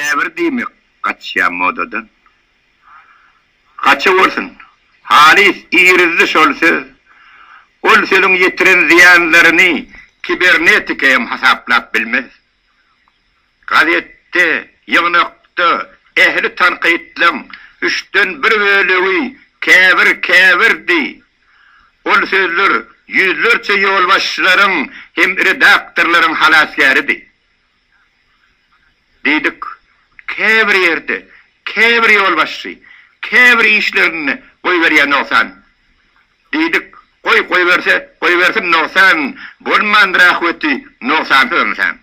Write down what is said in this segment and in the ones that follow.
Käbir diýmek gaçýan modadan. Gaça bolsun. Halis irizli şol söz. Ol sözüň ýetiren ziýanlaryny kibernetika hem hasaplap bilmez. Gazetde, ýygnakda ehli tanqytlaň 3-den 1 bölegi käbir ol sözler yüzlerçe ýolbaşçylaryň hem redaktorlaryň halasgarydy. Diýdik, käbir ýerde, käbir ýolbaşçy, käbir işlerini goýberýän olsan. Diýdik, goý bersin noksan, bolman rahweti noksan tönsen.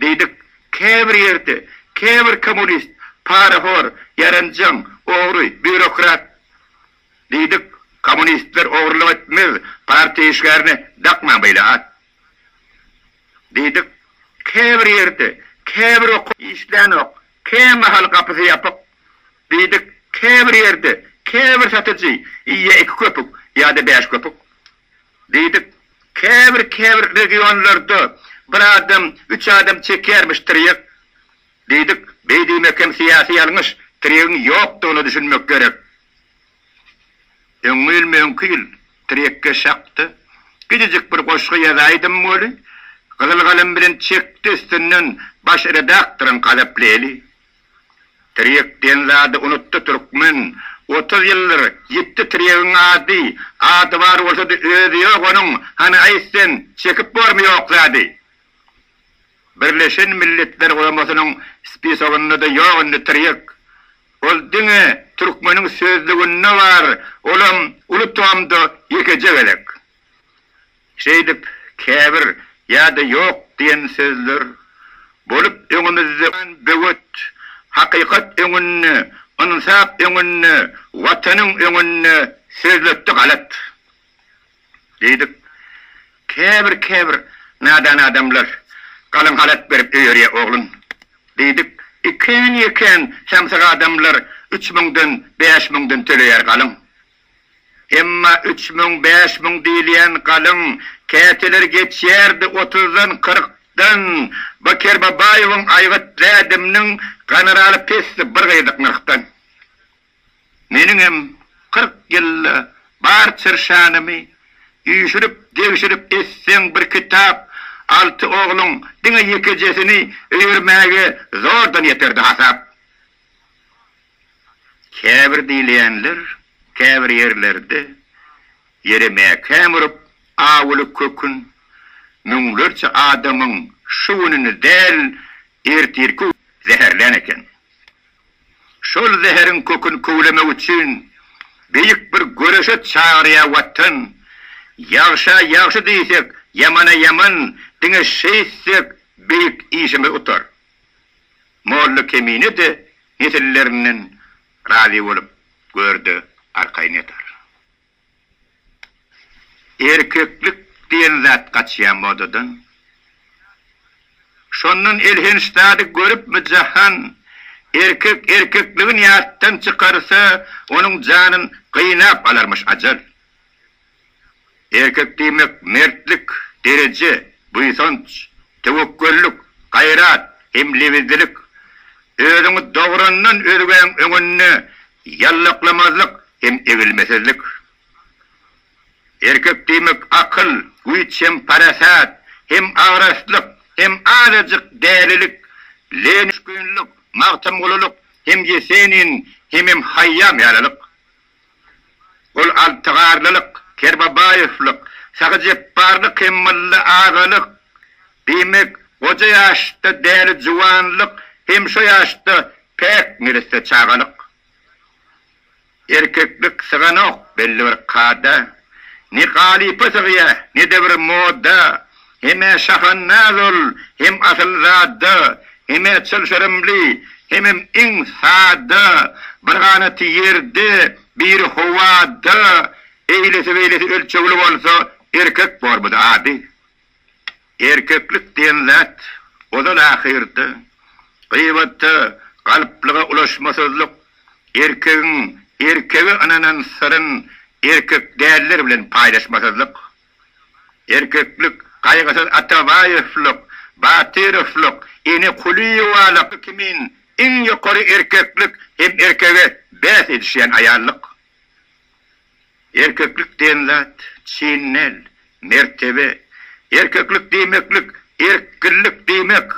Diýdik, käbir ýerde, käbir kommunist, parafor, yaranjam, ogry, bürokrat. Diýdik, kommunistler ogrylyk etmez, partiýa işlerini dakman beýlat. Diýdik, käbir ýerde, käbir işlän ok, käme hal gapysy ýapyp. Diýdik, käbir ýerde, käbir satyjy, ýa 2 köpük, ýa-da 5 köpük. Diýdik, käbir regionlarda 1 adam, 3 adam çekermiş tirýek. Diýdik, beýdimek hem siýasy ýalňyş, tirýegiň ýokdugyny düşünmek gerek. Öňül mümkin tirýekke şakdy. Gidijik bir goşgy ýazaýdym boly. Galym bilen çekdi üstünden baş redaktoryň galepleýli. Tirýekden zady unutdy türkmen. 30 ýyllar ýetdi tirýegiň ady bar bolsa-da özi ýok onuň, hani aýtsan çekip bormy ýok zady. Birleşen Milletler Guramasynyň spisagyny da ýok tirýek. Ol diňe türkmeniň sözlügünde bar, olam unutamda ýekejek elek. Şeýdip käbir ýa-da ýok diýen sözler bolup öňümizden böwet hakykat öňünde, insap öňünde, watanyň öňünde sözletdi galat. Diýdik, käbir nadan adamlar galan galat berip öýerýär oglun. Diýdik, iken şamsaga adamlar 3000-den 5000-den töleýär galan. Emma 3000 5000 diýilýän galan käteler geçýärdi 30-dan 40-dan. Bakir Babaýewiň aýgat dädimniň generaly pesdi bir gaýdyk nyrkdan. Meniň hem 40 ýyl bar çyrşanymy üýşürip, degişirip etseň bir kitap, 6 ogluň diňe ýekejesini öýürmäge zordan ýeterdi hasap. Käbir diýilýänler, käbir ýerlerde ýerime kämürüp awuly kökün müňlerçe adamyň şuwunyny del ertirki zeherlen eken. Şol zeherin kökün köwlemek üçin beýik bir göreşe çağırýa watan. Ýagşa diýsek, yamana yaman, diňe şeýsek beýik işime utar. Molla kemine de nesillerinin razi bolup gördü, arkaýyn eter. Erkeklik diýen zat gaçýan modadan. Şondan elhenstady görüp müjahan erkekligin ýatdan çykarsa, onuň janyn gynap alarmış ajal. Erkek diýmek mertlik, derece, buýsanç, tewekküllük, gaýrat, hemlewizlik, özüňi dograndan özüň öňünde ýallaklamazlyk hem egilmesizlik. Erkek diýmek akyl, güýç hem parasat, hem agraslyk, hem azajyk dälilik, lenişgünlük, magtamgululuk, hem ýesenin, hem haýyam ýaralyk. Ol altygarlylyk, Kerbabaýewlik, sagajepbarlyk, hem mylly agalyk, diýmek oja ýaşda däli juwanlyk, hem şo ýaşda pek miriste çagalyk. Erkeklik syganok belli bir kada, ne galypy sygyýa, ne de bir moda, hem şahannazul, hem asylzada, hem çylşyrymly, hem insada, bir ganaty ýerde, bir howada, eýlesi ölçegli bolsa erkek borbudy ady. Erkeklik diýen zat odan ahirde gıybetde galplyga ulaşmasızlyk, erkegi ananan sırın erkek däller bilen paýdaşmasızlyk, erkeklik, gaýgysız atabaýyflyk, batırıflık, eni kuliyuvalık kimin en yukarı erkeklik hem erkeğe bes edişen ayarlık. Erkeklik denlat, çiğnel, mertebe, erkeklik demeklik, erkillik demek.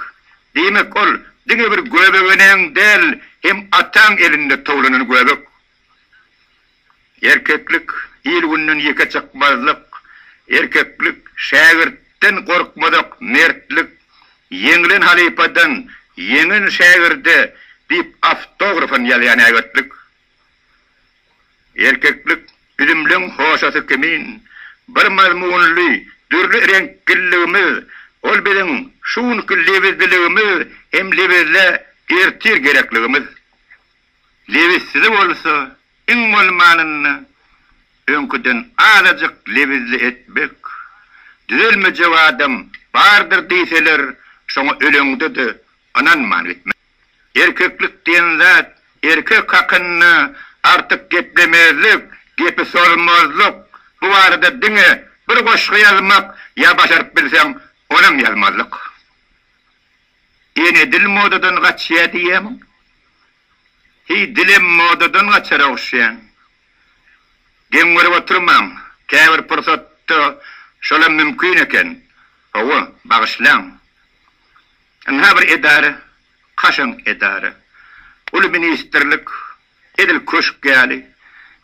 Demek ol, dine bir göbeğinen del, hem atan elinde toğlanın göbek. Erkeklik, ilgünün yeke çıkmazlık, erkeklik, şagirtten korkmadık, mertlik, yengilin halipadan, yengin şagirde, deyip автографын yalayan ağıtlık. Erkeklik, bilimlin hoşası kimin, bir mazmunlu, dürlü renkliğimiz, ol bizim şunki levizliğimiz, hem levizle ertir gerekliğimiz. Levizsiz olsa, en olmanını, önküden azıcık levizli etmek. Düzelmece adam, vardır deyseler, şonu ölüngde de ananman etmek. Erkeklik diyen zat, erkek hakkını artık geplemezlik, gepi sormazlık, bu arada dine bir koşku yazmak, ya başarıp bilsen, onam yazmazlık. Yine dil modadan kaçıya diyem, hi dilim modadan kaçara okşayan. Gen görüp oturmam, käbir fırsatda şola mümkün eken, hova bağışlan. Anha bir edare, kaşın edare, ulu ministerlik, edil köşk gali,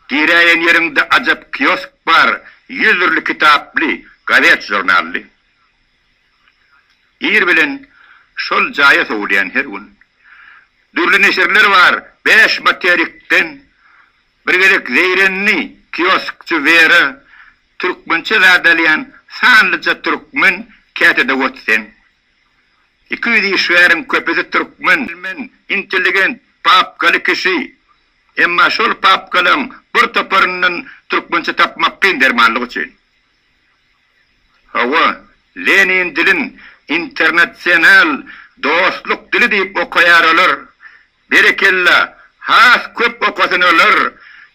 gireyen yerinde acap kiosk var, yüzürlü kitaplı, gazet jurnalli. İyir bilen, şol jaya soğulayan her gün. Dürlü neşirler var, 5 materikten, bir gerek zeyrenni, kioskçu veri, Türkmençe zadalayan, sanlıca Türkmen, kâtede ötsen. 200 işverin köpesi Türkmen, intelligent, papkalı kişi, emma şol papkalın bir toparının Türkmençe tapmakkın dermanlık için. Hava, Lenin dilin internasyonel dostluk dili deyip okuyar olur. Berekella, has köp okusun olur.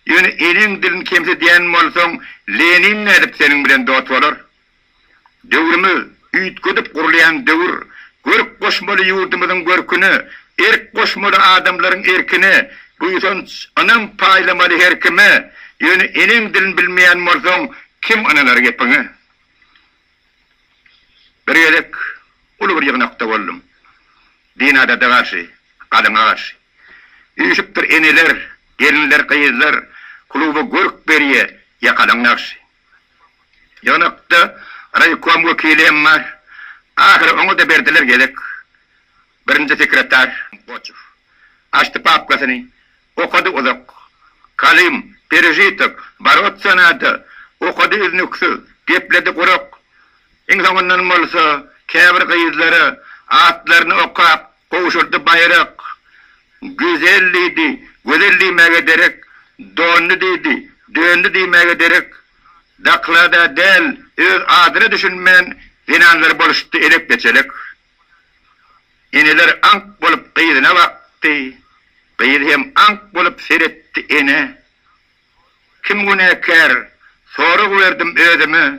Yönü elin dilin kimse diyen olsan, Lenin ne edip senin bilen dost olur. Dövrümü, üyütküdüp kurulayan dövür, görük koşmalı yurdumuzun görkünü, erk koşmalı adamların erkini, bu yüzden anam paylamalı herkime, yönü elin dilin bilmeyen olsan, kim analar yapını? Bir yelek, ulu bir yığınakta oldum. Dinada da karşı, kadına karşı. Üyüşüptür eneler, gelinler, kıyızlar, kulubu görük beriye yakalan karşı. Yığınakta raykom vekiliyem var. Ahir onu da verdiler gelek. Birinci sekreter, Koçuf. Açtı papkasını, okudu uzak. Kalim, perijitik, barot sanadı, okudu iznüksü, gepledi kuruk. İnsanından olsa, kâbir kıyızları, atlarını okap, kovuşurdu bayrak. Güzelliydi, güzelliğime derek, donlu deydi, döndü deymeye derek. Daklada del, öz adını düşünmen, zinanlar boluştu elek geçelek. İneler ank bolup kıyızına baktı, kıyız hem ank bolup seyretti ene. Kim günahkar, soru verdim özüme,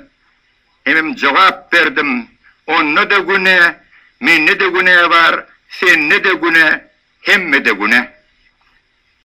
hem cevap verdim, onunla da günah, minne de günah var, senne de günah, hemme de günah.